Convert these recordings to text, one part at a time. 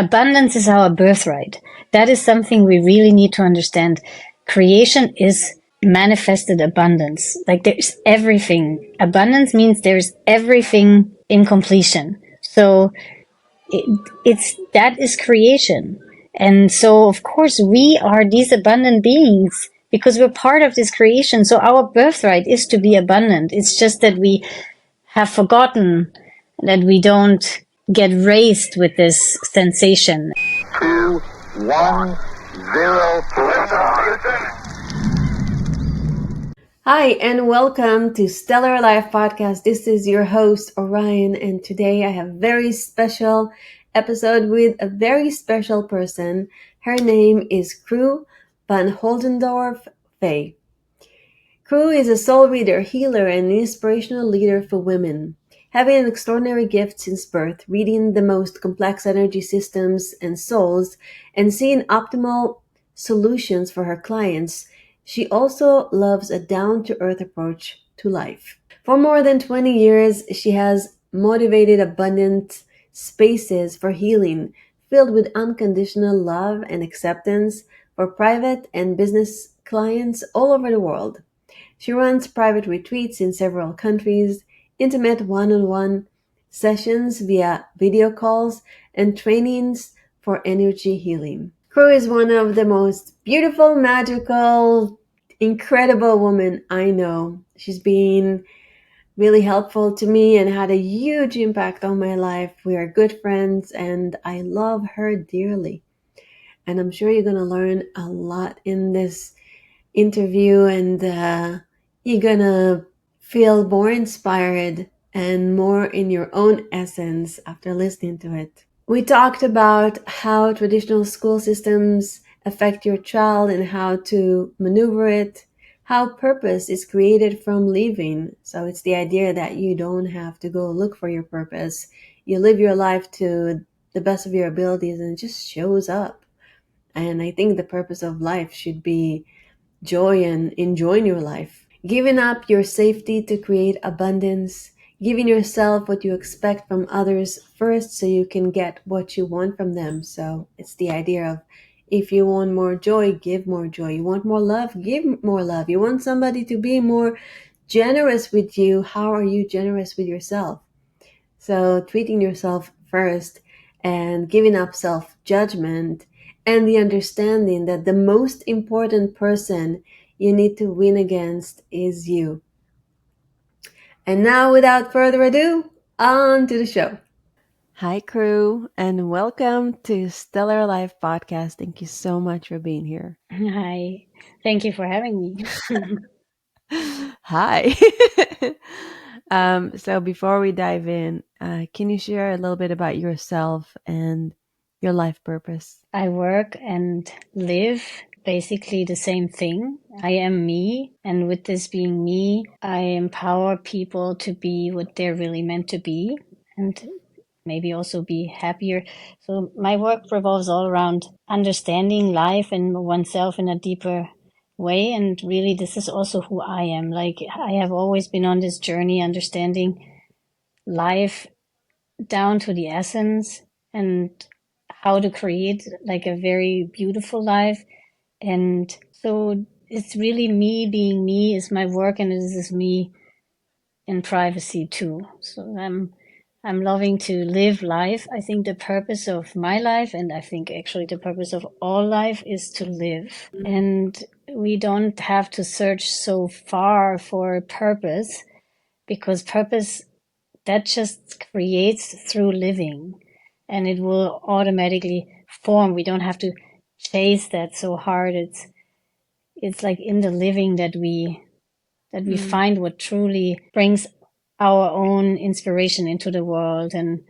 abundance is our birthright. That is something we really need to understand. Creation is manifested abundance. Like there's everything. Abundance means there's everything in completion. So that is creation. And so, of course, we are these abundant beings because we're part of this creation. So our birthright is to be abundant. It's just that we have forgotten that we don't get raised with this sensation. 2, 1, 0. Hi, and welcome to Stellar Life Podcast. This is your host, Orion, and today I have a very special episode with a very special person. Her name is Cru von Holtzendorff-Fehling. Cru is a soul reader, healer, and inspirational leader for women. Having an extraordinary gift since birth, reading the most complex energy systems and souls, and seeing optimal solutions for her clients, she also loves a down-to-earth approach to life. For more than 20 years, she has motivated abundant spaces for healing, filled with unconditional love and acceptance for private and business clients all over the world. She runs private retreats in several countries, intimate one-on-one sessions via video calls, and trainings for energy healing. Cru is one of the most beautiful, magical, incredible women I know. She's been really helpful to me and had a huge impact on my life. We are good friends and I love her dearly. And I'm sure you're going to learn a lot in this interview and you're gonna feel more inspired and more in your own essence after listening to it. We talked about how traditional school systems affect your child and how to maneuver it, how purpose is created from living. So it's the idea that you don't have to go look for your purpose. You live your life to the best of your abilities and it just shows up. And I think the purpose of life should be joy and enjoying your life. Giving up your safety to create abundance, giving yourself what you expect from others first so you can get what you want from them. So it's the idea of if you want more joy, give more joy. You want more love, give more love. You want somebody to be more generous with you. How are you generous with yourself? So treating yourself first and giving up self-judgment and the understanding that the most important person you need to win against is you. And now, without further ado, on to the show. Hi, Cru, and welcome to Stellar Life Podcast. Thank you so much for being here. Hi. Thank you for having me. Hi. So before we dive in, can you share a little bit about yourself and your life purpose? I work and live basically the same thing. I am me, and with this being me, I empower people to be what they're really meant to be and maybe also be happier. So my work revolves all around understanding life and oneself in a deeper way. And really, this is also who I am. Like, I have always been on this journey, understanding life down to the essence and how to create like a very beautiful life. And so it's really me being me is my work, and it is me in privacy too. So I'm loving to live life. I think the purpose of my life, and I think actually the purpose of all life, is to live. And we don't have to search so far for purpose, because purpose, that just creates through living, and it will automatically form. We don't have to chase that so hard. It's like in the living that we find what truly brings our own inspiration into the world. And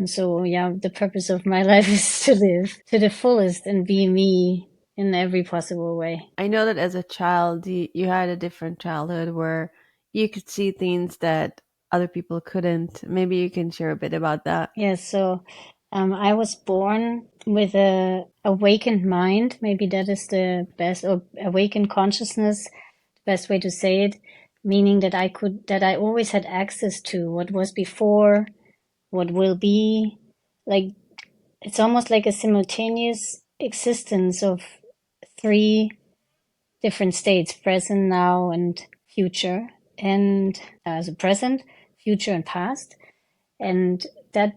so, yeah, the purpose of my life is to live to the fullest and be me in every possible way. I know that as a child, you had a different childhood where you could see things that other people couldn't. Maybe you can share a bit about that. Yes, so I was born with a awakened mind. Maybe that is the best, or awakened consciousness, the best way to say it, meaning that I always had access to what was before, what will be. Like, it's almost like a simultaneous existence of three different states: present, now, and future. And as a present, future, and past. And that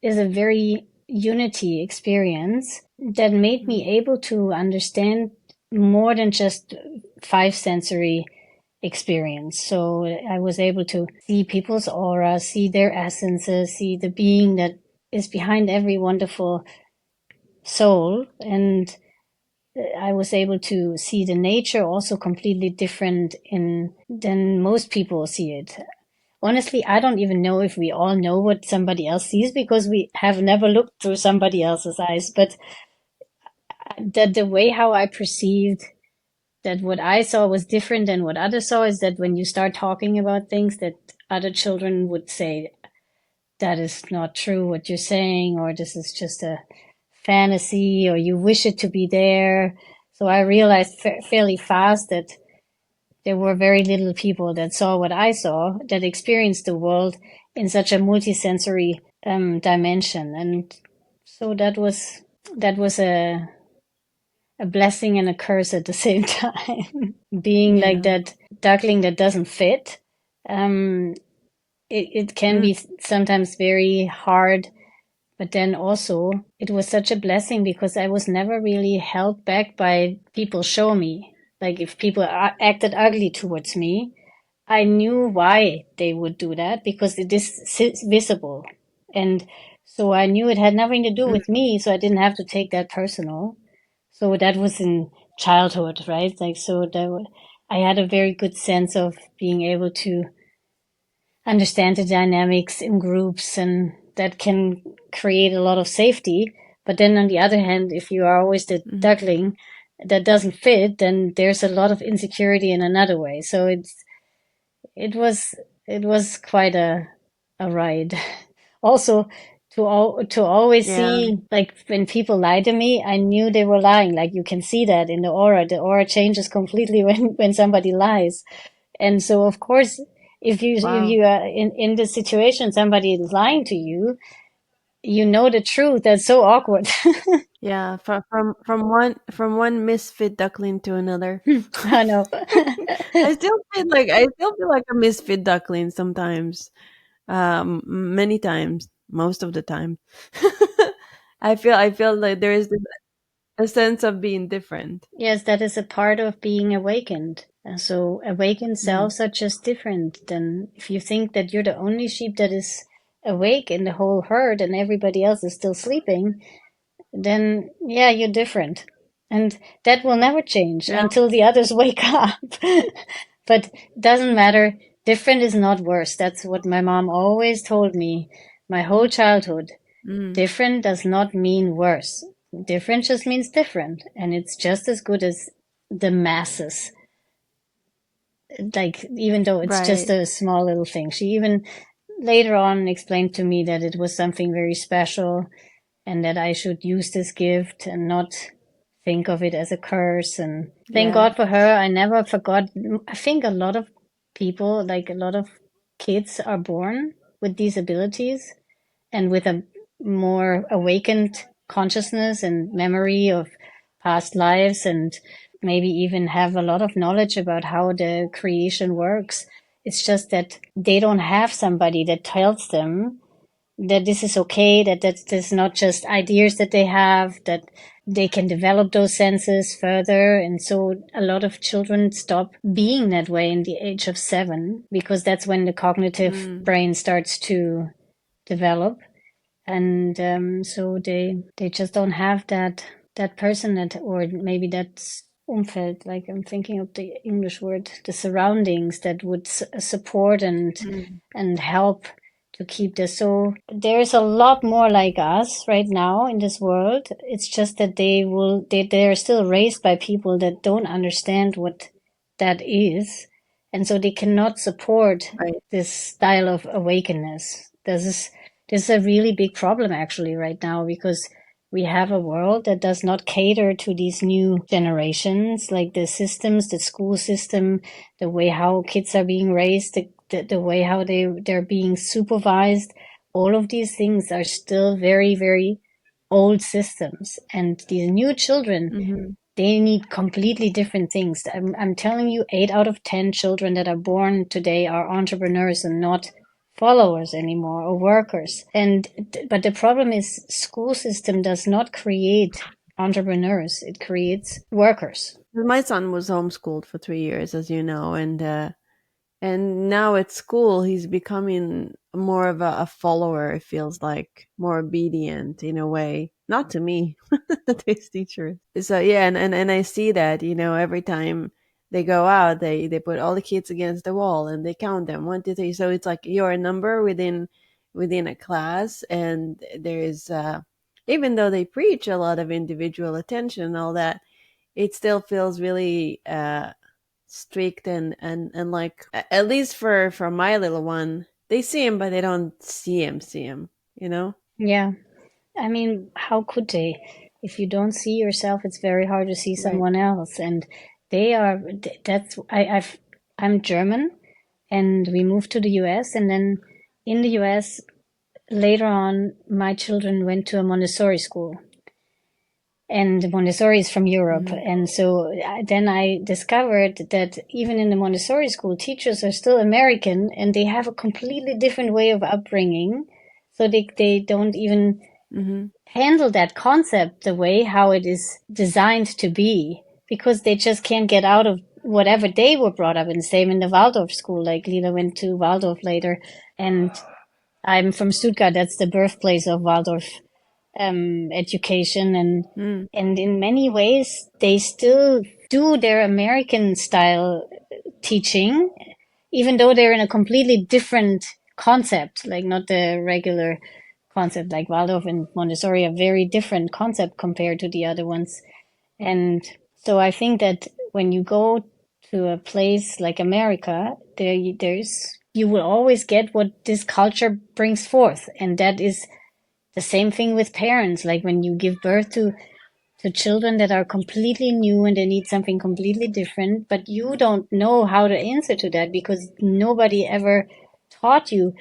is a very unity experience that made Mm. me able to understand more than just five sensory experience. So I was able to see people's aura, see their essences, see the being that is behind every wonderful soul. And I was able to see the nature also completely different in than most people see it. Honestly, I don't even know if we all know what somebody else sees because we have never looked through somebody else's eyes. But the way how I perceived that what I saw was different than what others saw is that when you start talking about things that other children would say, that is not true what you're saying, or this is just a fantasy, or you wish it to be there. So I realized fairly fast that there were very little people that saw what I saw, that experienced the world in such a multisensory dimension. And so that was a blessing and a curse at the same time. Being like Yeah. that duckling that doesn't fit, um, it can Mm. be sometimes very hard. But then also, it was such a blessing because I was never really held back by people show me. Like if people acted ugly towards me, I knew why they would do that because it is visible. And so I knew it had nothing to do Mm. with me, so I didn't have to take that personal. So that was in childhood, right? Like, so I had a very good sense of being able to understand the dynamics in groups, and that can create a lot of safety. But then on the other hand, if you are always the Mm. duckling that doesn't fit, then there's a lot of insecurity in another way. So it was it was quite a ride. Also, to always Yeah. see, like when people lie to me, I knew they were lying. Like you can see that in the aura. The aura changes completely when somebody lies. And so of course, if Wow. you are in this situation, somebody is lying to you, you know the truth. That's so awkward. Yeah. From one misfit duckling to another. I know. I still feel like a misfit duckling sometimes. Many times, most of the time. I feel like there is a sense of being different. Yes, that is a part of being awakened. So awakened Mm. selves are just different than if you think that you're the only sheep that is awake in the whole herd and everybody else is still sleeping, then yeah, you're different. And that will never change Yeah. until the others wake up. But doesn't matter. Different is not worse. That's what my mom always told me my whole childhood. Mm. Different does not mean worse. Different just means different. And it's just as good as the masses. Like, even though it's just Right. a small little thing. She even later on explained to me that it was something very special and that I should use this gift and not think of it as a curse. And thank Yeah. God for her. I never forgot. I think a lot of people, like a lot of kids, are born with these abilities and with a more awakened consciousness and memory of past lives, and maybe even have a lot of knowledge about how the creation works. It's just that they don't have somebody that tells them that this is okay, that that's not just ideas that they have, that they can develop those senses further. And so a lot of children stop being that way in the age of 7 because that's when the cognitive Mm. brain starts to develop. And so they just don't have that person that, or maybe that's Umfeld, like I'm thinking of the English word, the surroundings that would support Mm. and help to keep this. So there's a lot more like us right now in this world. It's just that they're still raised by people that don't understand what that is, and so they cannot support Right. this style of awakeness. This is a really big problem actually right now because we have a world that does not cater to these new generations, like the systems, the school system, the way how kids are being raised, the way how they're being supervised. All of these things are still very, very old systems. And these new children, Mm-hmm. they need completely different things. I'm telling you, 8 out of 10 children that are born today are entrepreneurs and not followers anymore or workers. But the problem is school system does not create entrepreneurs. It creates workers. My son was homeschooled for 3 years, as you know, and now at school he's becoming more of a follower. It feels like more obedient in a way, not to me, to his teachers. So yeah, and I see that, every time they go out, they put all the kids against the wall and they count them 1, 2, 3. So it's like you're a number within a class, and there's even though they preach a lot of individual attention and all that, it still feels really strict, and like, at least for my little one, they see him but they don't see him, you know. Yeah. I mean, how could they? If you don't see yourself, it's very hard to see Right. someone else. And they are, I'm German and we moved to the US. And then in the US, later on, my children went to a Montessori school. And Montessori is from Europe. Mm-hmm. And so then I discovered that even in the Montessori school, teachers are still American and they have a completely different way of upbringing. So they don't even Mm-hmm. handle that concept the way how it is designed to be, because they just can't get out of whatever they were brought up in. Same in the Waldorf school. Like Lila went to Waldorf later, and I'm from Stuttgart. That's the birthplace of Waldorf education, Mm. and in many ways they still do their American style teaching, even though they're in a completely different concept, like not the regular concept. Like Waldorf and Montessori, a very different concept compared to the other ones. And so I think that when you go to a place like America, there's you will always get what this culture brings forth, and that is the same thing with parents. Like when you give birth to children that are completely new and they need something completely different, but you don't know how to answer to that because nobody ever taught you.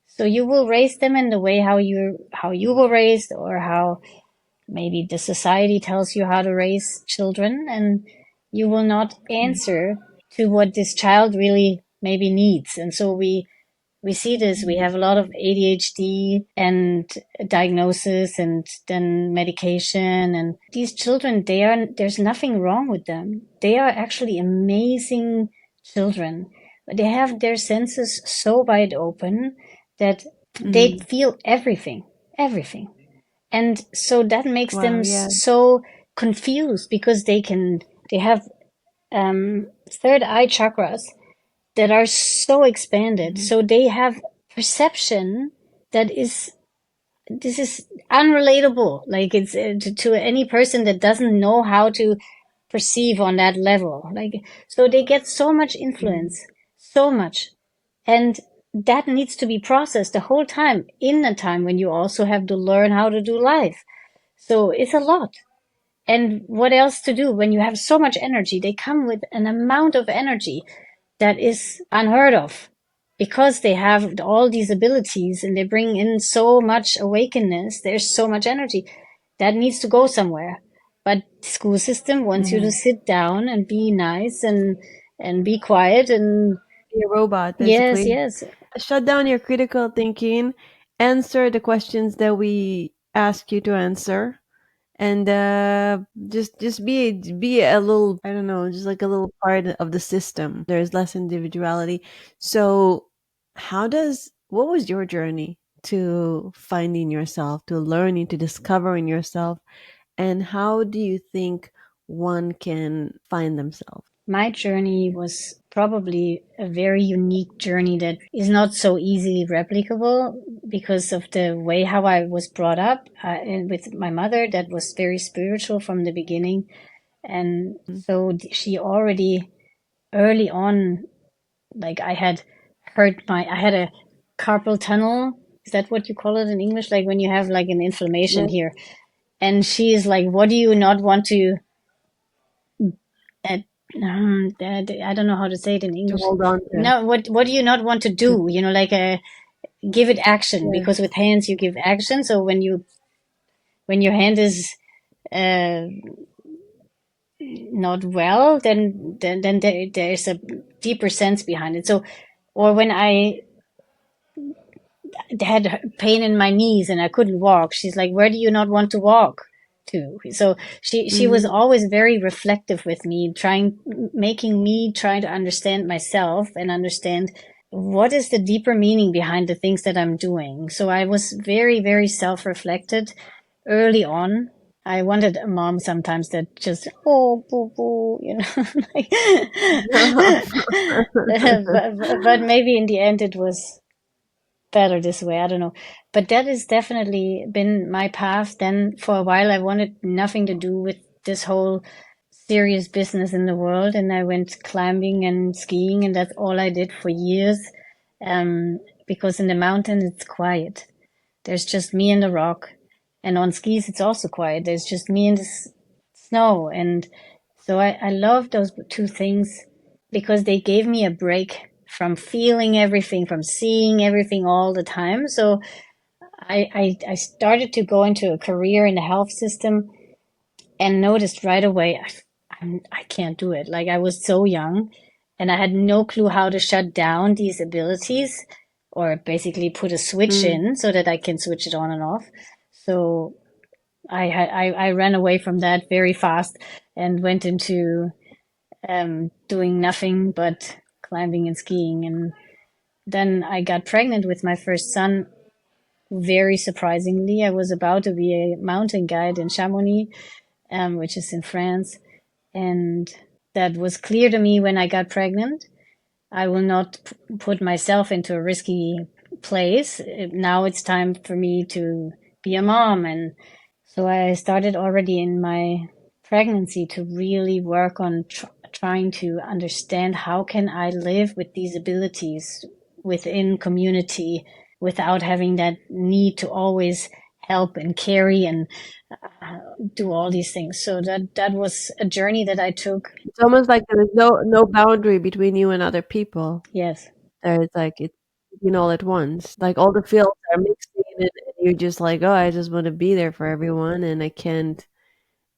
So you will raise them in the way how you were raised, or how maybe the society tells you how to raise children, and you will not answer to what this child really maybe needs. And so we see this. We have a lot of ADHD and diagnosis and then medication. And these children, there's nothing wrong with them. They are actually amazing children. They have their senses so wide open that they Mm-hmm. feel everything, everything. And so that makes Wow. them Yeah. so confused because they have third eye chakras that are so expanded. Mm-hmm. So they have perception that is, this is unrelatable. Like it's to any person that doesn't know how to perceive on that level. Like, so they get so much Mm-hmm. influence, so much. And that needs to be processed the whole time in a time when you also have to learn how to do life. So it's a lot. And what else to do when you have so much energy? They come with an amount of energy that is unheard of because they have all these abilities and they bring in so much awakeness. There's so much energy that needs to go somewhere. But the school system wants you to Mm-hmm. sit down and be nice and be quiet and Be a robot, yes, basically. yes. Shut down your critical thinking, answer the questions that we ask you to answer, and just be a little, I don't know, just like a little part of the system. There's less individuality. So what was your journey to finding yourself, to learning, to discovering yourself, and how do you think one can find themselves? My journey was probably a very unique journey that is not so easily replicable because of the way how I was brought up, and with my mother that was very spiritual from the beginning. And so she already early on, like I had a carpal tunnel. Is that what you call it in English? Like when you have like an inflammation Yeah, here. And she is like, what do you not want to, uh, I don't know how to say it in to English. hold on No, what do you not want to to do? Like give it action, yeah. because with hands you give action. So when you when your hand is uh, not well, then there's a deeper sense behind it. So, or when I had pain in my knees and I couldn't walk, she's like, "Where do you not want to walk to?" So she was Mm-hmm. always very reflective with me, making me try to understand myself and understand what is the deeper meaning behind the things that I'm doing. So I was very, very self-reflected early on. I wanted a mom sometimes that just, oh, boo, boo, like, but maybe in the end it was better this way. I don't know. But that has definitely been my path. Then for a while, I wanted nothing to do with this whole serious business in the world. And I went climbing and skiing, and that's all I did for years. Because in the mountains, it's quiet. There's just me and the rock. And on skis, it's also quiet. There's just me and the snow. And so I love those two things because they gave me a break from feeling everything, from seeing everything all the time. So I started to go into a career in the health system and noticed right away I can't do it. Like I was so young and I had no clue how to shut down these abilities or basically put a switch Mm. in so that I can switch it on and off. So I ran away from that very fast and went into doing nothing but climbing and skiing. And then I got pregnant with my first son. Very surprisingly, I was about to be a mountain guide in Chamonix, which is in France, and that was clear to me when I got pregnant. I will not put myself into a risky place. Now it's time for me to be a mom, and so I started already in my pregnancy to really work on trying to understand how can I live with these abilities within community without having that need to always help and carry and do all these things. So that was a journey that I took. It's almost like there's no boundary between you and other people. Yes. There's like it's all at once. Like all the feels are mixing and you're just like, oh, I just want to be there for everyone and I can't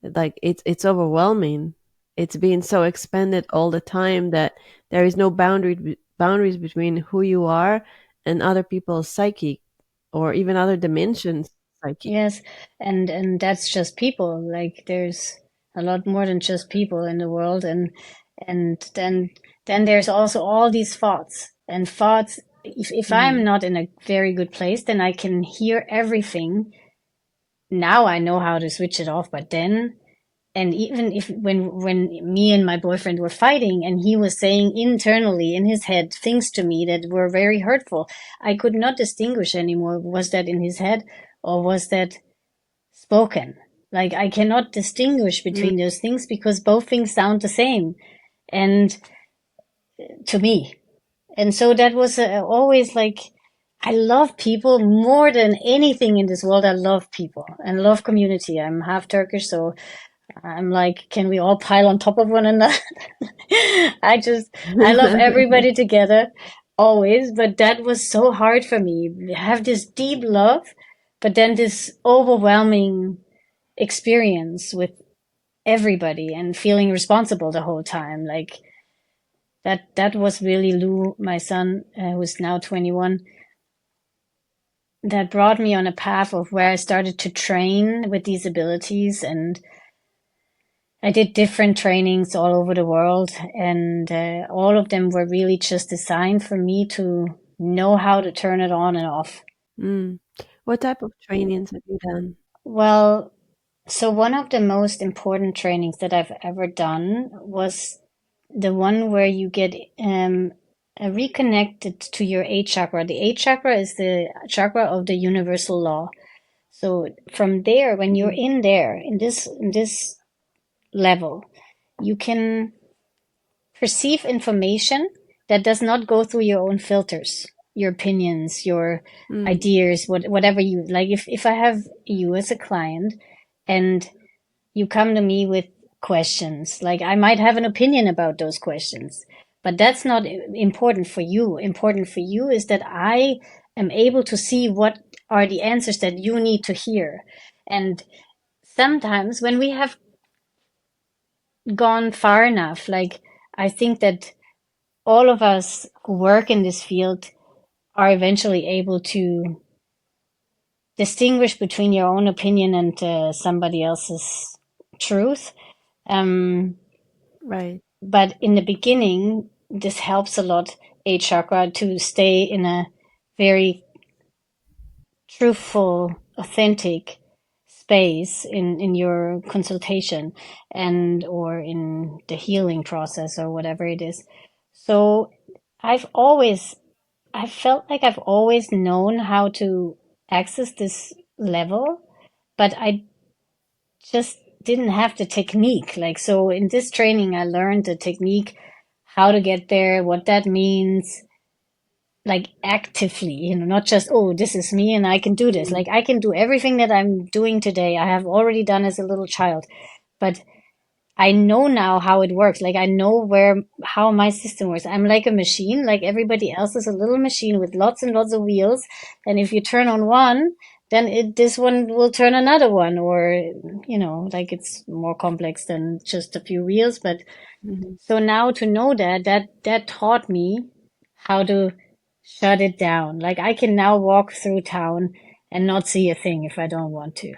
like it's overwhelming. It's being so expanded all the time that there is no boundaries between who you are and other people's psyche or even other dimensions psyche. Yes, and that's just people. Like there's a lot more than just people in the world, and then there's also all these thoughts and thoughts. If I'm Mm. not in a very good place, then I can hear everything. Now I know how to switch it off, but then and even if when me and my boyfriend were fighting and he was saying internally in his head things to me that were very hurtful, I could not distinguish anymore. Was that in his head or was that spoken? Like I cannot distinguish Mm. between those things because both things sound the same and to me. And so that was always like I love people more than anything in this world. I love people and love community. I'm half Turkish, so I'm like, can we all pile on top of one another? I love everybody together always, but that was so hard for me. Have this deep love, but then this overwhelming experience with everybody and feeling responsible the whole time. Like that was really Lou, my son, who's now 21, that brought me on a path of where I started to train with these abilities and I did different trainings all over the world, and all of them were really just designed for me to know how to turn it on and off. Mm. What type of trainings have you done? Well, so one of the most important trainings that I've ever done was the one where you get reconnected to your eighth chakra. The eighth chakra is the chakra of the universal law. So from there, when you're Mm. in there, in this level, you can perceive information that does not go through your own filters, your opinions, your Mm. ideas, whatever you like. If I have you as a client and you come to me with questions, like I might have an opinion about those questions, but that's not important for you. Important for you is that I am able to see what are the answers that you need to hear. And sometimes when we have gone far enough, like I think that all of us who work in this field are eventually able to distinguish between your own opinion and somebody else's truth. Um, Right. but in the beginning, this helps a lot, eight chakra, to stay in a very truthful, authentic space in your consultation and or in the healing process or whatever it is. So I've always I felt like I've always known how to access this level, but I just didn't have the technique. Like, so in this training, I learned the technique, how to get there, what that means, like actively, not just, oh, this is me and I can do this. Mm. Like, I can do everything that I'm doing today. I have already done as a little child, but I know now how it works. Like I know how my system works. I'm like a machine, like everybody else is a little machine with lots and lots of wheels. And if you turn on one, then this one will turn another one, or, like it's more complex than just a few wheels. But Mhm. so now to know that taught me how to shut it down. Like I can now walk through town and not see a thing if I don't want to.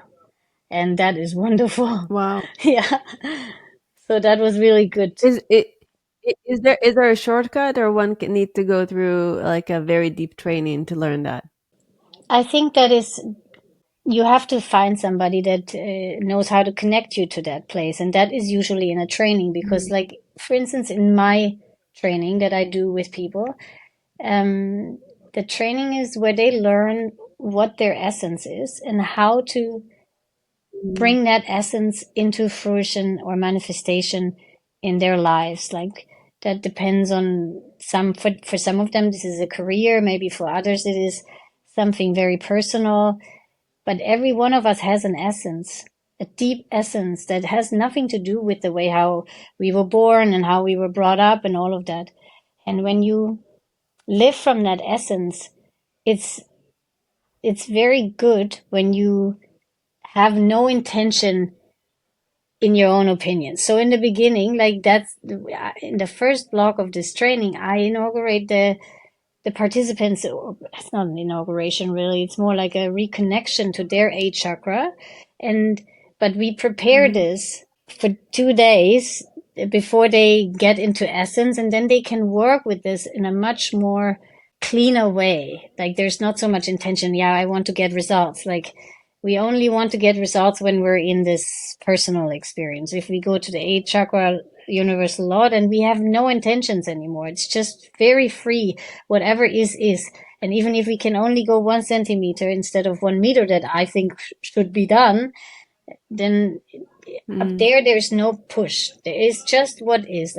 And that is wonderful. Wow. Yeah. So that was really good. Is it is there a shortcut, or one can need to go through like a very deep training to learn that? I think that is, you have to find somebody that knows how to connect you to that place. And that is usually in a training because, Mhm. like, for instance, in my training that I do with people, um, the training is where they learn what their essence is and how to Mhm. bring that essence into fruition or manifestation in their lives. Like that depends on for some of them, this is a career. Maybe for others, it is something very personal. But every one of us has an essence, a deep essence that has nothing to do with the way how we were born and how we were brought up and all of that. And when you live from that essence, it's it's very good when you have no intention in your own opinion. So in the beginning, like that's in the first block of this training, I inaugurate the participants. It's not an inauguration really; it's more like a reconnection to their eight chakra, and but we prepare Mhm. this for 2 days before they get into essence, and then they can work with this in a much more cleaner way. Like there's not so much intention. Yeah, I want to get results. Like we only want to get results when we're in this personal experience. If we go to the eight chakra universal law, then we have no intentions anymore. It's just very free. Whatever is. And even if we can only go 1 centimeter instead of 1 meter that I think should be done, then up Mhm. there, there's no push. There is just what is.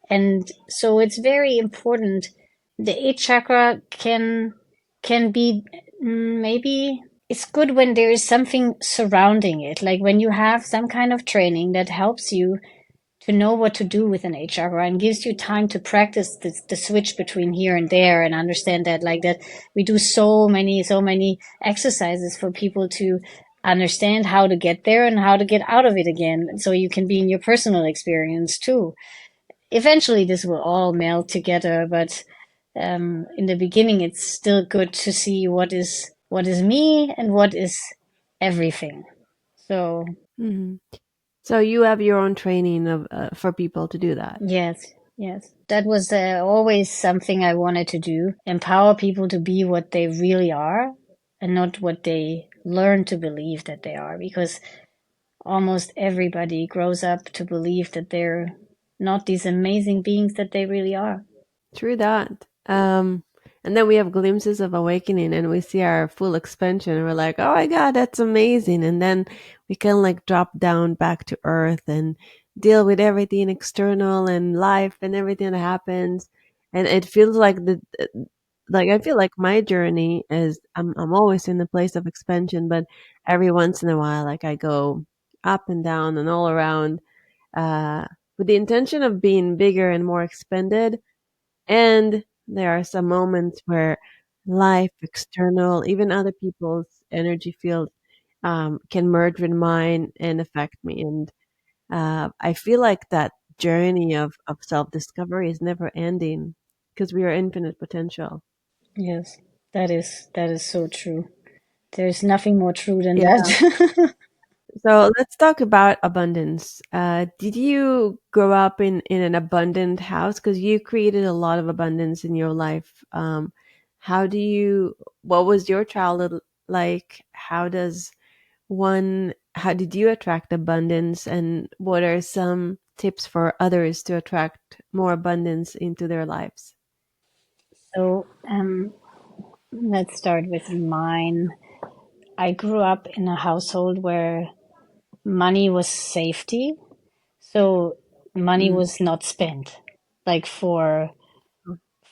And so it's very important. The eighth chakra can be maybe it's good when there is something surrounding it, like when you have some kind of training that helps you to know what to do with an eighth chakra and gives you time to practice the switch between here and there and understand that, like that we do so many exercises for people to understand how to get there and how to get out of it again, so you can be in your personal experience too. Eventually this will all meld together, but in the beginning it's still good to see what is me and what is everything. So Mhm. So you have your own training of for people to do that. yes, yes, that was always something I wanted to do, empower people to be what they really are and not what they learn to believe that they are, because almost everybody grows up to believe that they're not these amazing beings that they really are. True that. And then we have glimpses of awakening and we see our full expansion and we're like, oh my God, that's amazing. And then we can like drop down back to earth and deal with everything external and life and everything that happens. And it feels like like I feel like my journey is I'm always in the place of expansion, but every once in a while, like I go up and down and all around, uh, with the intention of being bigger and more expanded. And there are some moments where life, external, even other people's energy field can merge with mine and affect me. And I feel like that journey of self discovery is never ending because we are infinite potential. Yes, that is so true. There's nothing more true than Yeah. that. So let's talk about abundance. Did you grow up in an abundant house? Because you created a lot of abundance in your life. How do you, what was your childhood like? How did you attract abundance? And what are some tips for others to attract more abundance into their lives? So, let's start with mine. I grew up in a household where money was safety. So money Mm. was not spent like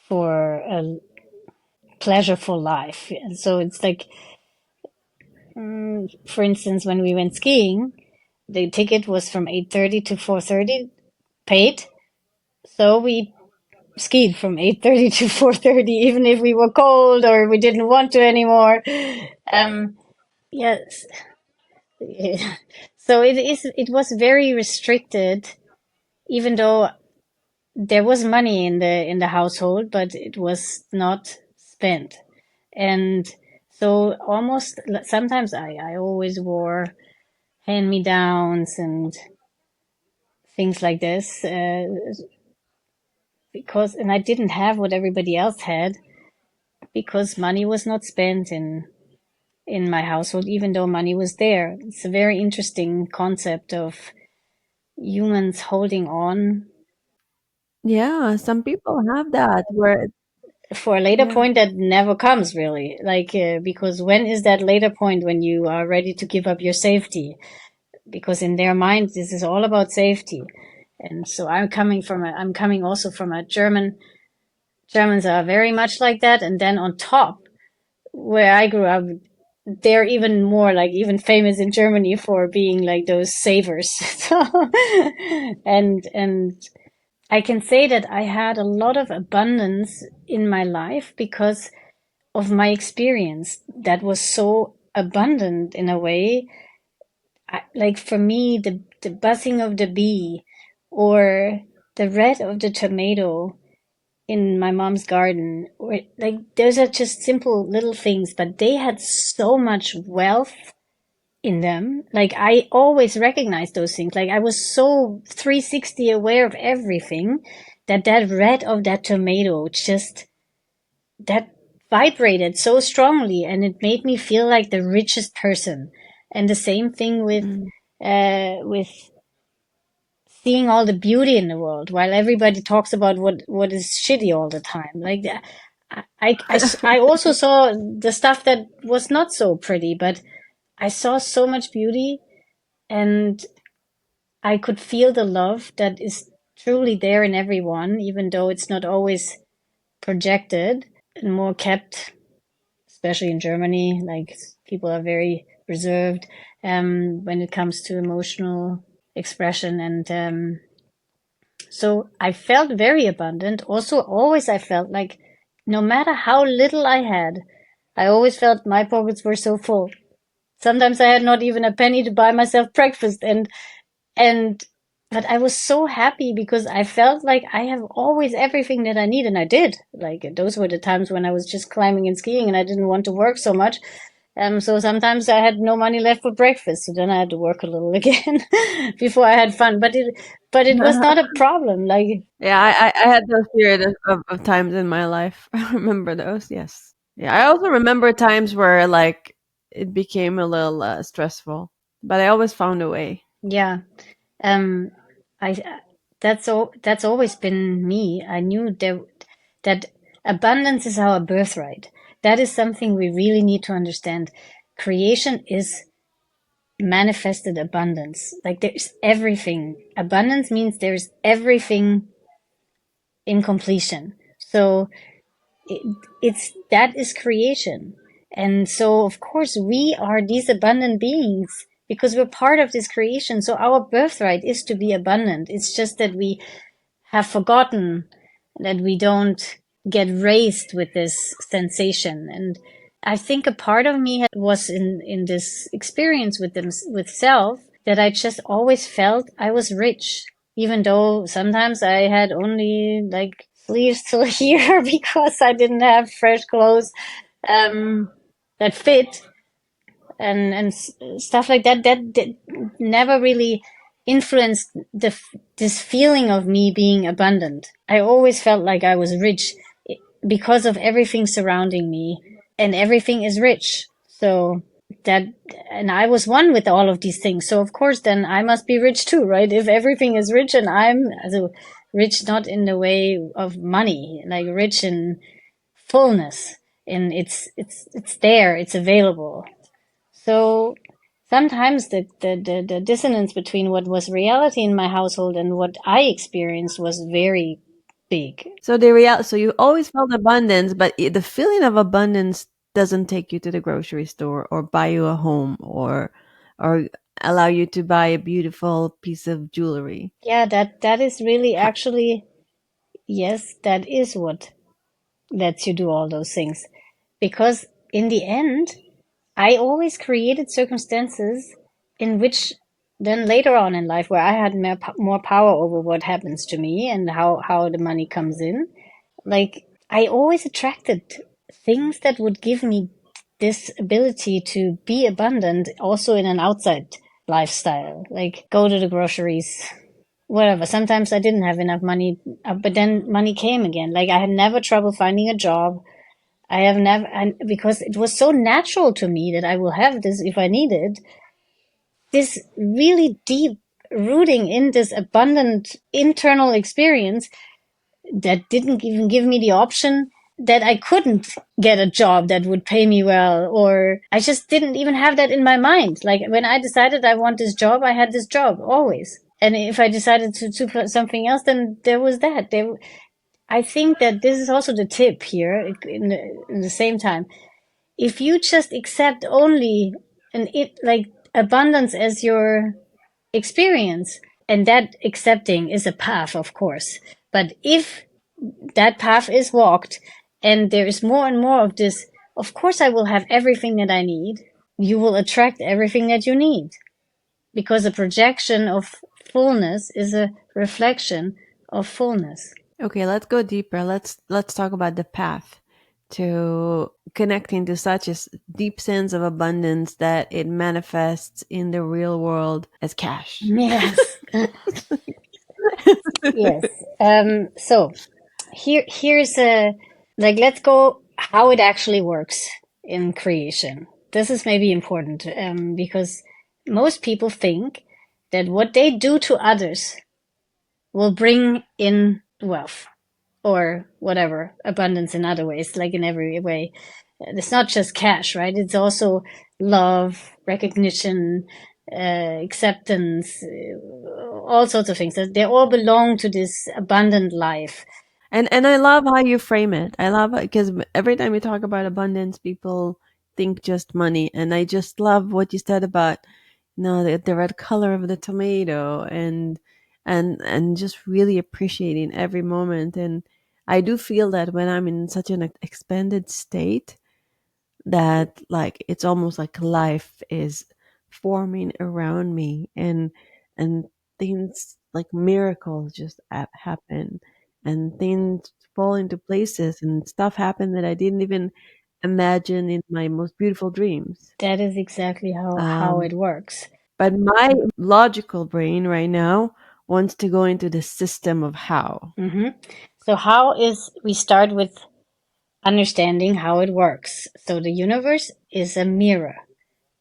for a pleasureful life. And so it's like, for instance, when we went skiing, the ticket was from 8:30 to 4:30 paid. So we skied from 8:30 to 4:30, even if we were cold or we didn't want to anymore. Um, yes. So it was very restricted, even though there was money in the household, but it was not spent. And so almost sometimes I always wore hand me downs and things like this, because and I didn't have what everybody else had because money was not spent in my household, even though money was there. It's a very interesting concept of humans holding on Yeah, some people have that where, for a later yeah. point that never comes really. Like, because when is that later point when you are ready to give up your safety? Because in their mind, this is all about safety. And so I'm coming also from a Germans are very much like that. And then on top, where I grew up, they're even more like even famous in Germany for being like those savers. So, and I can say that I had a lot of abundance in my life because of my experience that was so abundant in a way. Like for me, the buzzing of the bee or the red of the tomato in my mom's garden, or like those are just simple little things, but they had so much wealth in them. Like I always recognized those things. Like I was so 360 aware of everything that that red of that tomato just that vibrated so strongly and it made me feel like the richest person. And the same thing Mm. with seeing all the beauty in the world while everybody talks about what is shitty all the time. Like I also saw the stuff that was not so pretty, but I saw so much beauty and I could feel the love that is truly there in everyone, even though it's not always projected and more kept, especially in Germany. Like people are very reserved when it comes to emotional expression. And so I felt very abundant. Also, always I felt like no matter how little I had, I always felt my pockets were so full. Sometimes I had not even a penny to buy myself breakfast. And but I was so happy because I felt like I have always everything that I need, and I did. Like those were the times when I was just climbing and skiing, and I didn't want to work so much. So sometimes I had no money left for breakfast, so then I had to work a little again before I had fun. But it was not a problem. Like Yeah, I had those periods of times in my life. I remember those. Yes. Yeah, I also remember times where like it became a little stressful, but I always found a way. yeah, um, I that's always been me. I knew that abundance is our birthright. That is something we really need to understand. Creation is manifested abundance. Like there's everything. Abundance means there's everything in completion. So it, it's that is creation. And so of course we are these abundant beings because we're part of this creation. So our birthright is to be abundant. It's just that we have forgotten that we don't get raised with this sensation. And I think a part of me was in this experience with them, with self, that I just always felt I was rich, even though sometimes I had only like sleeves till here because I didn't have fresh clothes that fit, and stuff like that. That never really influenced this feeling of me being abundant. I always felt like I was rich because of everything surrounding me, and everything is rich. So that, and I was one with all of these things. So of course, then I must be rich too, right? If everything is rich and I'm also rich, not in the way of money, like rich in fullness, and it's there, it's available. So sometimes the dissonance between what was reality in my household and what I experienced was very big. So so you always felt abundance, but the feeling of abundance doesn't take you to the grocery store or buy you a home or allow you to buy a beautiful piece of jewelry. Yeah, that is really Ha- actually, yes, that is what lets you do all those things. Because in the end, I always created circumstances in which then later on in life where I had more power over what happens to me and how the money comes in. Like, I always attracted things that would give me this ability to be abundant also in an outside lifestyle, like go to the groceries, whatever. Sometimes I didn't have enough money, but then money came again. Like, I had never trouble finding a job. I have never, because it was so natural to me that I will have this if I need it. This really deep rooting in this abundant internal experience that didn't even give me the option that I couldn't get a job that would pay me well, or I just didn't even have that in my mind. Like, when I decided I want this job, I had this job always. And if I decided to do something else, then there was that. I think that this is also the tip here in the same time. If you just accept only like abundance as your experience, and that accepting is a path, of course. But if that path is walked and there is more and more of this, of course I will have everything that I need. You will attract everything that you need, because a projection of fullness is a reflection of fullness. Okay, let's go deeper. Let's talk about the path to connecting to such a deep sense of abundance that it manifests in the real world as cash. Yes. Yes. So here's a, like, let's go how it actually works in creation. This is maybe important, because most people think that what they do to others will bring in wealth or whatever, abundance in other ways, like in every way. It's not just cash, right? It's also love, recognition, acceptance, all sorts of things. They all belong to this abundant life. And I love how you frame it. I love it because every time we talk about abundance, people think just money. And I just love what you said about the red color of the tomato and just really appreciating every moment. And I do feel that when I'm in such an expanded state, that like it's almost like life is forming around me and things like miracles just happen and things fall into places and stuff happen that I didn't even imagine in my most beautiful dreams. That is exactly how um, it works. but my logical brain right now wants to go into the system of how. Hmm. So how is, we start with understanding how it works. So the universe is a mirror,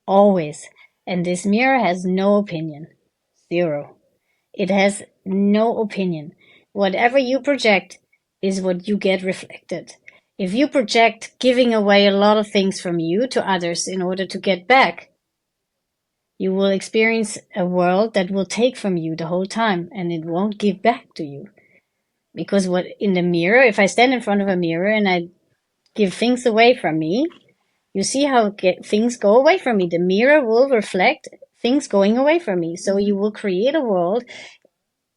always. And this mirror has no opinion. Zero. It has no opinion. Whatever you project is what you get reflected. If you project giving away a lot of things from you to others in order to get back, you will experience a world that will take from you the whole time and it won't give back to you. Because what in the mirror, if I stand in front of a mirror and I give things away from me, you see how things go away from me. The mirror will reflect things going away from me. So you will create a world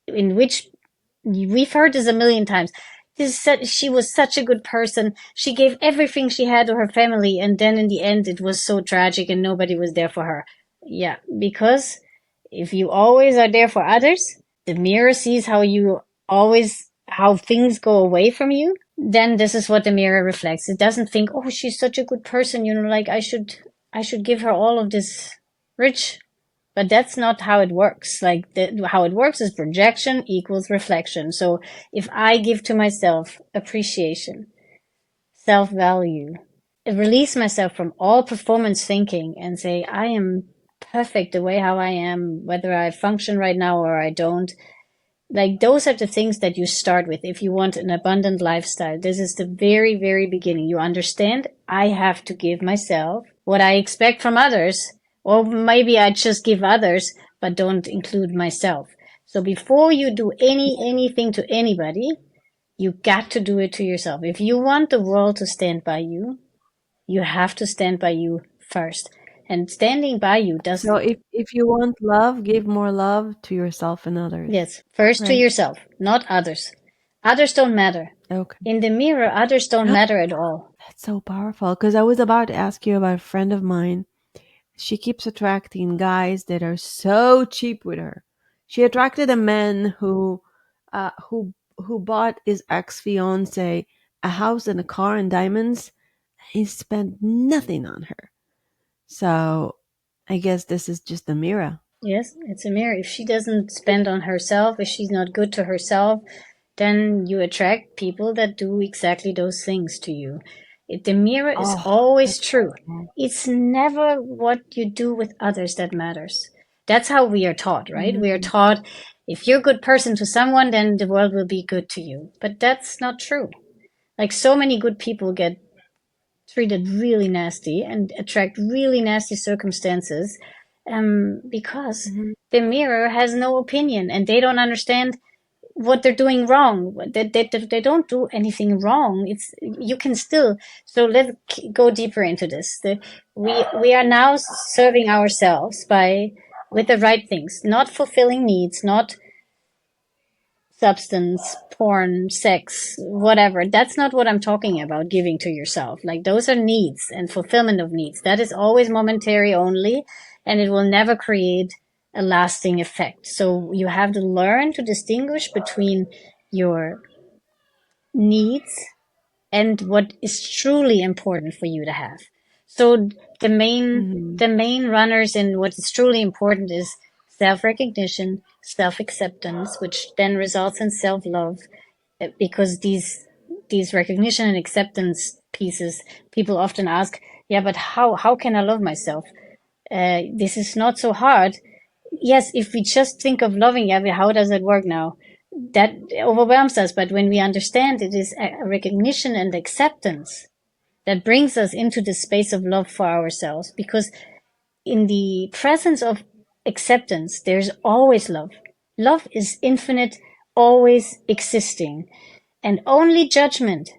in which, we've heard this a million times, she was such a good person. She gave everything she had to her family, and then in the end, it was so tragic, and nobody was there for her. Yeah, because if you always are there for others, the mirror sees how things go away from you. Then this is what the mirror reflects. It doesn't think, oh, she's such a good person, like I should give her all of this rich. But that's not how it works. How it works is projection equals reflection. So if I give to myself appreciation, self-value, release myself from all performance thinking and say, I am perfect the way how I am, whether I function right now or I don't. Like, those are the things that you start with if you want an abundant lifestyle. This is the very, very beginning. You understand, I have to give myself what I expect from others, or maybe I just give others, but don't include myself. So before you do anything to anybody, you got to do it to yourself. If you want the world to stand by you, you have to stand by you first. And standing by you does, So if you want love, give more love to yourself and others, yes, first to right? yourself, not others. Others don't matter. Okay. In the mirror, others don't matter at all. That's so powerful because I was about to ask you about a friend of mine. She keeps attracting guys that are so cheap with her. She attracted a man who bought his ex fiance a house and a car and diamonds. He spent nothing on her. So I guess this is just a mirror. Yes, it's a mirror. If she doesn't spend on herself, if she's not good to herself, then you attract people that do exactly those things to you. The mirror is Oh, always that's true. powerful. It's never what you do with others that matters. That's how we are taught, right? We are Mm, taught if you're a good person to someone, then the world will be good to you. But that's not true. Like, so many good people get treated really nasty and attract really nasty circumstances, because mhm, the mirror has no opinion and they don't understand what they're doing wrong. They don't do anything wrong. It's, you can still. So let's go deeper into this. We are now serving ourselves by with the right things, not fulfilling needs, not substance, porn, sex, whatever. That's not what I'm talking about, giving to yourself. Like, those are needs and fulfillment of needs. That is always momentary only, and it will never create a lasting effect. So you have to learn to distinguish between your needs and what is truly important for you to have. So the main mhm, the main runners in what is truly important is self-recognition, self-acceptance, which then results in self-love, because these recognition and acceptance pieces, people often ask, yeah, but how can I love myself? This is not so hard. Yes, if we just think of loving, yeah, how does it work now? That overwhelms us. But when we understand it is a recognition and acceptance that brings us into the space of love for ourselves, because in the presence of acceptance, there's always love. Love is infinite, always existing, and only judgment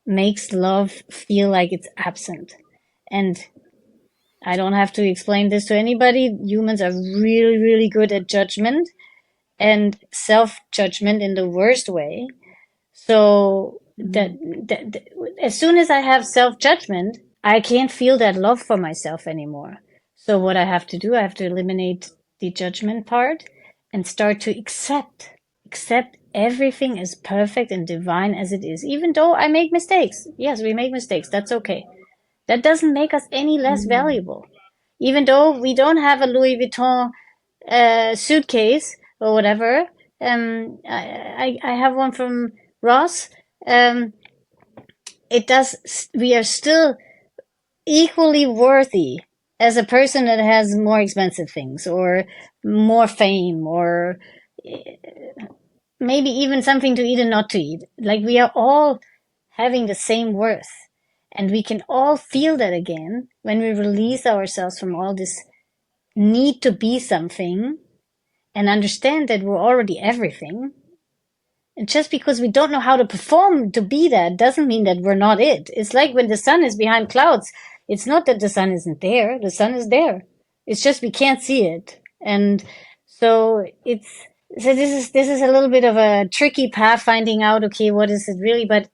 makes love feel like it's absent. And I don't have to explain this to anybody. Humans are really, really good at judgment and self judgment in the worst way. So mhm, as soon as I have self judgment, I can't feel that love for myself anymore. So what I have to do, I have to eliminate the judgment part and start to accept everything as perfect and divine as it is, even though I make mistakes. Yes, we make mistakes. That's okay. That doesn't make us any less mhm. valuable. Even though we don't have a Louis Vuitton suitcase or whatever. I have one from Ross. Um, it does. We are still equally worthy as a person that has more expensive things or more fame or maybe even something to eat and not to eat. Like, we are all having the same worth. And we can all feel that again when we release ourselves from all this need to be something and understand that we're already everything. And just because we don't know how to perform to be that doesn't mean that we're not it. It's like when the sun is behind clouds. It's not that the sun isn't there. The sun is there. It's just we can't see it. And so it's So this is a little bit of a tricky path finding out, okay, what is it really? But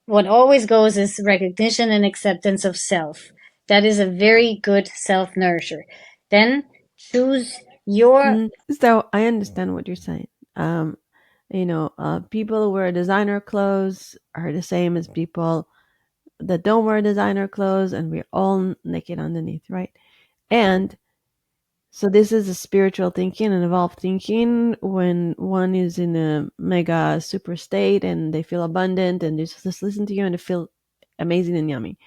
what always goes is recognition and acceptance of self. That is a very good self nourisher. Then choose your. So I understand what you're saying. Um, people who wear designer clothes are the same as people that don't wear designer clothes, and we're all naked underneath, right? And so this is a spiritual thinking and evolved thinking when one is in a mega super state and they feel abundant and they just listen to you and they feel amazing and yummy.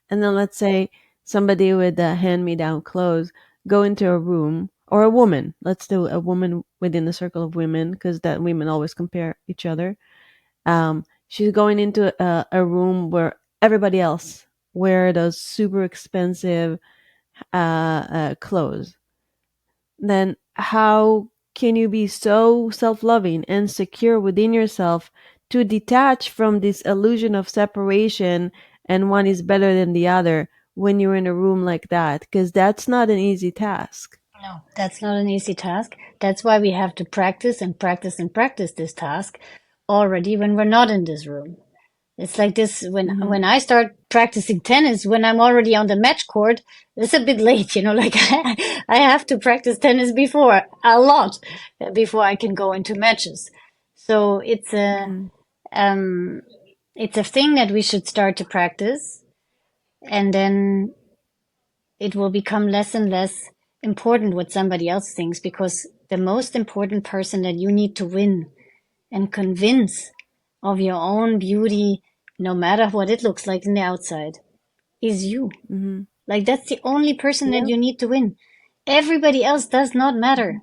And then let's say somebody with the hand-me-down clothes go into a room, or a woman. Let's do a woman within the circle of women, because that women always compare each other. She's going into a room where everybody else wear those super expensive clothes. Then how can you be so self-loving and secure within yourself to detach from this illusion of separation and one is better than the other when you're in a room like that? Because that's not an easy task. No, that's not an easy task. That's why we have to practice and practice and practice this task already when we're not in this room. It's like this Hmm. when I start practicing tennis, when I'm already on the match court, it's a bit late, like I have to practice tennis before a lot before I can go into matches. So Hmm. um it's a thing that we should start to practice, and then it will become less and less important what somebody else thinks, because the most important person that you need to win and convince of your own beauty, no matter what it looks like in the outside, is you. Hmm. Like, that's the only person that Yeah. you need to win. Everybody else does not matter.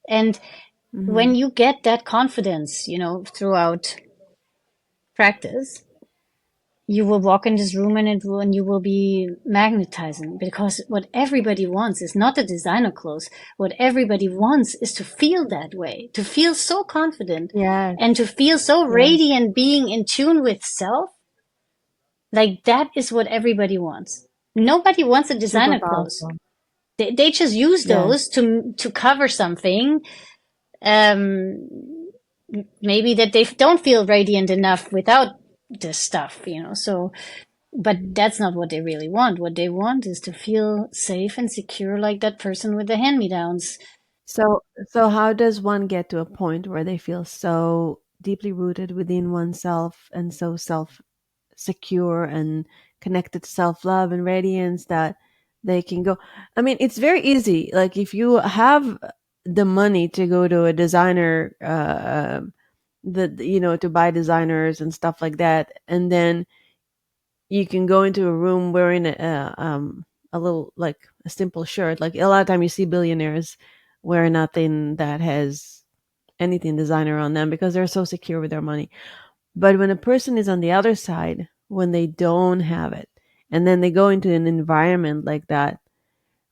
And Hmm. when you get that confidence, throughout practice, you will walk in this room and you will be magnetizing, because what everybody wants is not the designer clothes. What everybody wants is to feel that way, to feel so confident and to Yes. feel so Yes. radiant, being in tune with self. Like, that is what everybody wants. Nobody wants a Super designer clothes. powerful. They just use those Yes. to cover something. Um, Maybe that they don't feel radiant enough without this stuff. So, but that's not what they really want. What they want is to feel safe and secure, like that person with the hand-me-downs. So how does one get to a point where they feel so deeply rooted within oneself and so self secure and connected to self love and radiance that they can go? I mean, it's very easy. Like if you have the money to go to a designer, to buy designers and stuff like that, and then you can go into a room wearing a little, like a simple shirt. Like a lot of time you see billionaires wear nothing that has anything designer on them because they're so secure with their money. But when a person is on the other side, when they don't have it, and then they go into an environment like that,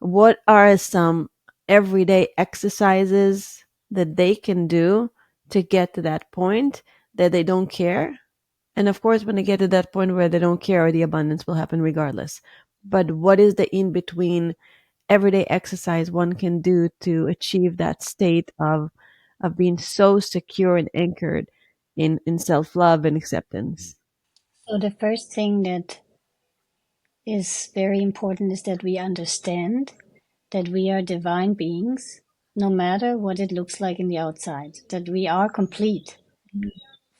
what are some everyday exercises that they can do to get to that point that they don't care? And of course, when they get to that point where they don't care, the abundance will happen regardless. But what is the in between everyday exercise one can do to achieve that state of being so secure and anchored in self love and acceptance? So the first thing that is very important is that we understand that we are divine beings, no matter what it looks like in the outside, that we are complete,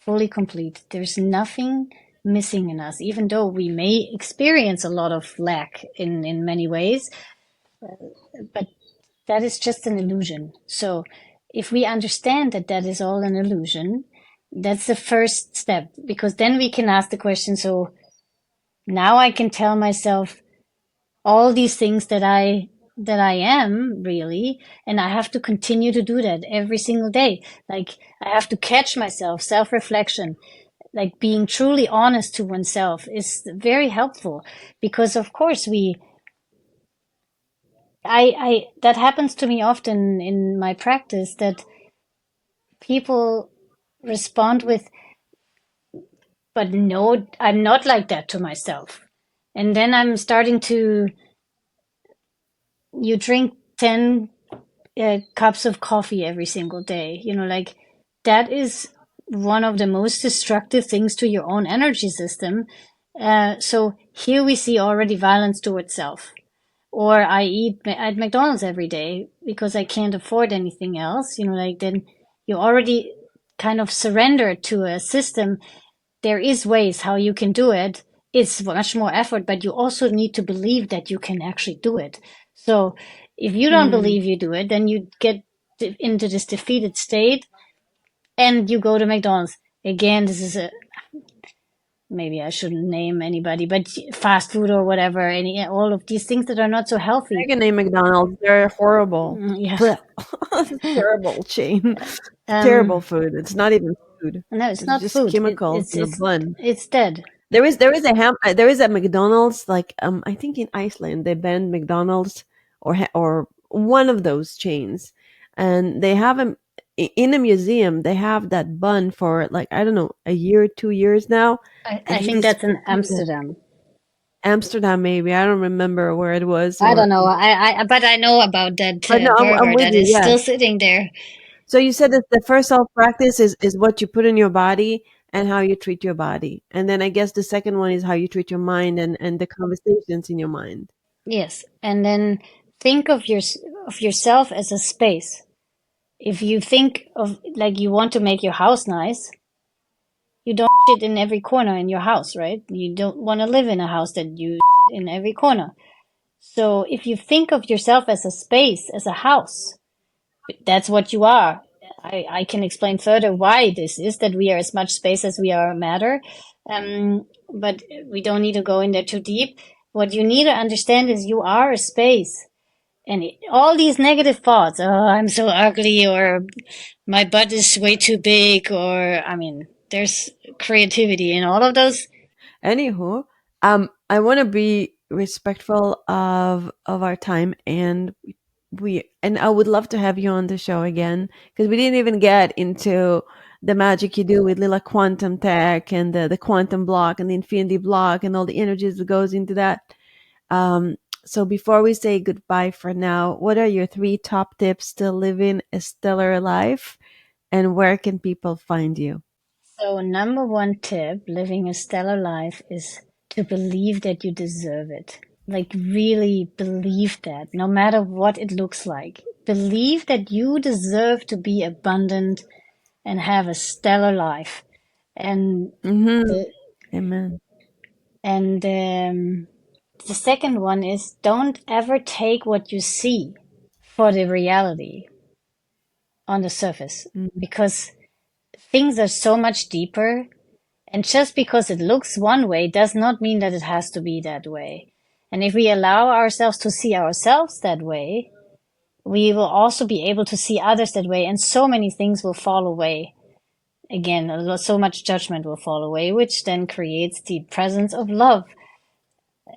fully complete. There's nothing missing in us, even though we may experience a lot of lack in many ways, but that is just an illusion. So if we understand that that is all an illusion, that's the first step, because then we can ask the question, so now I can tell myself all these things that I am really, and I have to continue to do that every single day. Like, I have to catch myself, self-reflection, like being truly honest to oneself is very helpful, because of course I that happens to me often in my practice, that people respond with, but no, I'm not like that to myself. And then I'm starting to, you drink 10 cups of coffee every single day. You know, like that is one of the most destructive things to your own energy system. So here we see already violence towards self. Or I eat at McDonald's every day because I can't afford anything else. You know, like then you already kind of surrender to a system. There is ways how you can do it. It's much more effort, but you also need to believe that you can actually do it. So if you don't Mm. believe you do it, then you get into this defeated state and you go to McDonald's. Again, this is a, maybe I shouldn't name anybody, but fast food or whatever, any all of these things that are not so I healthy. can name McDonald's. They're horrible. Yeah. Blech. It's a terrible chain. It's terrible Um, food. It's not even food. no, it's It's not just food. chemicals in a bun. It's dead. There is a McDonald's, like, I think in Iceland they banned McDonald's or one of those chains, and they have them in a museum. They have that bun for, like, I don't know, a year, 2 years now, I and it think is that's in freaking good. Amsterdam. Amsterdam, maybe, I don't remember where it was, I don't or know. But I know about that but no, I'm burger with that you. is Yeah. still sitting there. So you said that the first self practice is what you put in your body and how you treat your body. And then I guess the second one is how you treat your mind and the conversations in your mind. Yes, and then think of yourself as a space. If you think of like you want to make your house nice, you don't shit in every corner in your house, right? You don't want to live in a house that you shit in every corner. So if you think of yourself as a space, as a house, that's what you are. I can explain further why this is that we are as much space as we are matter. But we don't need to go in there too deep. What you need to understand is you are a space. And all these negative thoughts, oh, I'm so ugly, or my butt is way too big, or, I mean, there's creativity in all of those. Anywho, I want to be respectful of our time, and I would love to have you on the show again, because we didn't even get into the magic you do with Lila Quantum Tech and the quantum block and the infinity block and all the energies that goes into that. Um, so before we say goodbye for now, what are your three top tips to living a stellar life, and where can people find you? So, number one tip, living a stellar life, is to believe that you deserve it. Like, really believe that, no matter what it looks like. Believe that you deserve to be abundant and have a stellar life. And Mm-hmm. the Amen. and the second one is don't ever take what you see for the reality on the surface, Mm-hmm. because things are so much deeper. And just because it looks one way does not mean that it has to be that way. And if we allow ourselves to see ourselves that way, we will also be able to see others that way. And so many things will fall away. Again, so much judgment will fall away, which then creates the presence of love.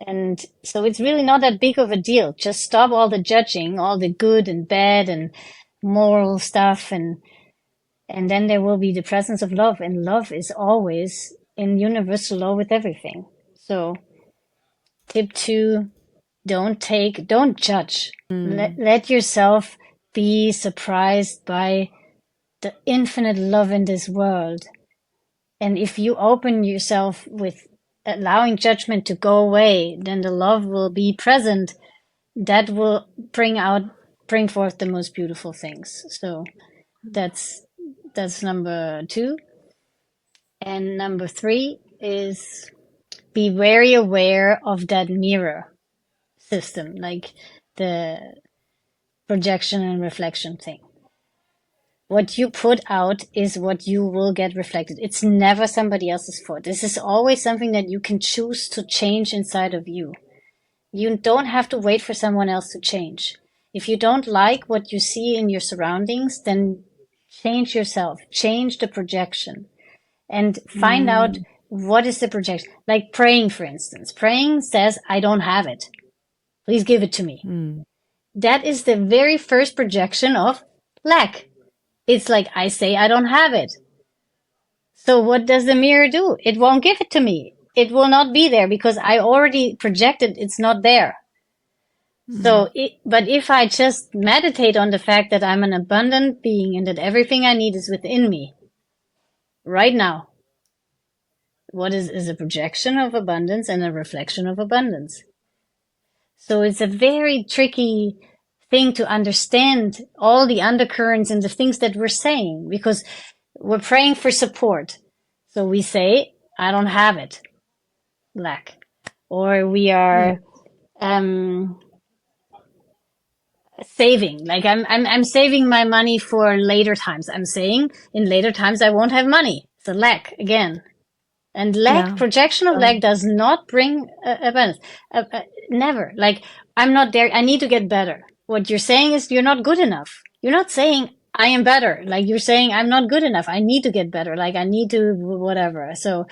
And so it's really not that big of a deal. Just stop all the judging, all the good and bad and moral stuff, and then there will be the presence of love, and love is always in universal law with everything. So tip two, don't judge. Mm. Let yourself be surprised by the infinite love in this world. And if you open yourself with allowing judgment to go away, then the love will be present. That will bring forth the most beautiful things. So that's number two. And number three is be very aware of that mirror system, like the projection and reflection thing. What you put out is what you will get reflected. It's never somebody else's fault. This is always something that you can choose to change inside of you. You don't have to wait for someone else to change. If you don't like what you see in your surroundings, then change yourself, change the projection, and find out Mm. what is the projection. Like praying, for instance. Praying says, I don't have it. Please give it to me. Mm. That is the very first projection of lack. It's like I say I don't have it. So what does the mirror do? It won't give it to me. It will not be there because I already projected it's not there. So, but if I just meditate on the fact that I'm an abundant being and that everything I need is within me right now, what is a projection of abundance and a reflection of abundance. So it's a very tricky thing to understand all the undercurrents and the things that we're saying because we're praying for support. So we say, I don't have it, lack. Or we Yeah. are saving. Like I'm saving my money for later times. I'm saying in later times I won't have money. It's a lack again. And lack, Yeah. projection of lack does not bring abundance. Never. Like, I'm not there. I need to get better. What you're saying is you're not good enough. You're not saying I am better. Like, you're saying I'm not good enough. I need to get better. Like, I need to whatever. So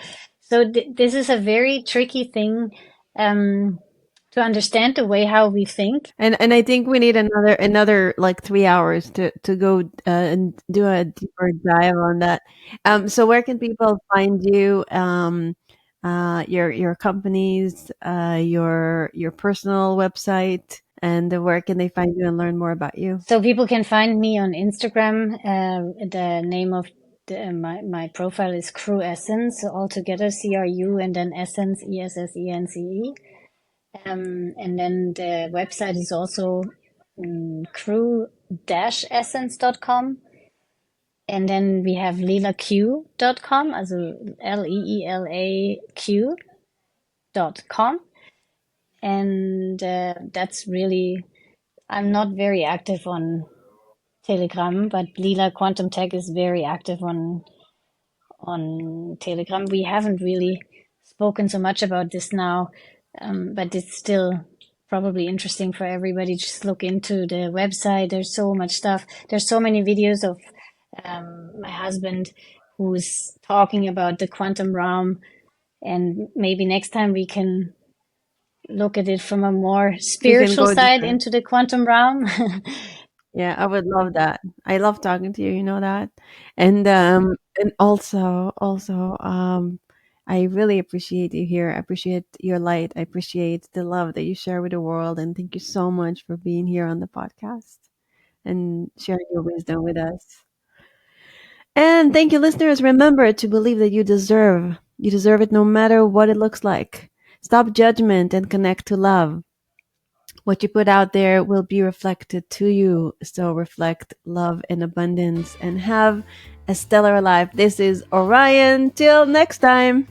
this is a very tricky thing, to understand the way how we think. And I think we need another like 3 hours to go and do a deeper dive on that. So where can people find you? Your companies, your personal website, and where can they find you and learn more about you? So people can find me on Instagram. The name of my profile is Cru Essence, all together CRU and then Essence ESSENCE. And then the website is also cru-essence.com. And then we have leelaq.com, also LEELAQ.com. And that's really, I'm not very active on Telegram, but Lila Quantum Tech is very active on Telegram. We haven't really spoken so much about this now, but it's still probably interesting for everybody. Just look into the website. There's so much stuff. There's so many videos of my husband who's talking about the quantum realm, and maybe next time we can look at it from a more We can spiritual go side deeper. into the quantum realm. Yeah, I would love that. I love talking to you, you know that. And also I really appreciate you here. I appreciate your light. I appreciate the love that you share with the world, and thank you so much for being here on the podcast and sharing your wisdom with us. And thank you, listeners. Remember to believe that you deserve. You deserve it no matter what it looks like. Stop judgment and connect to love. What you put out there will be reflected to you. So reflect love and abundance and have a stellar life. This is Orion. Till next time.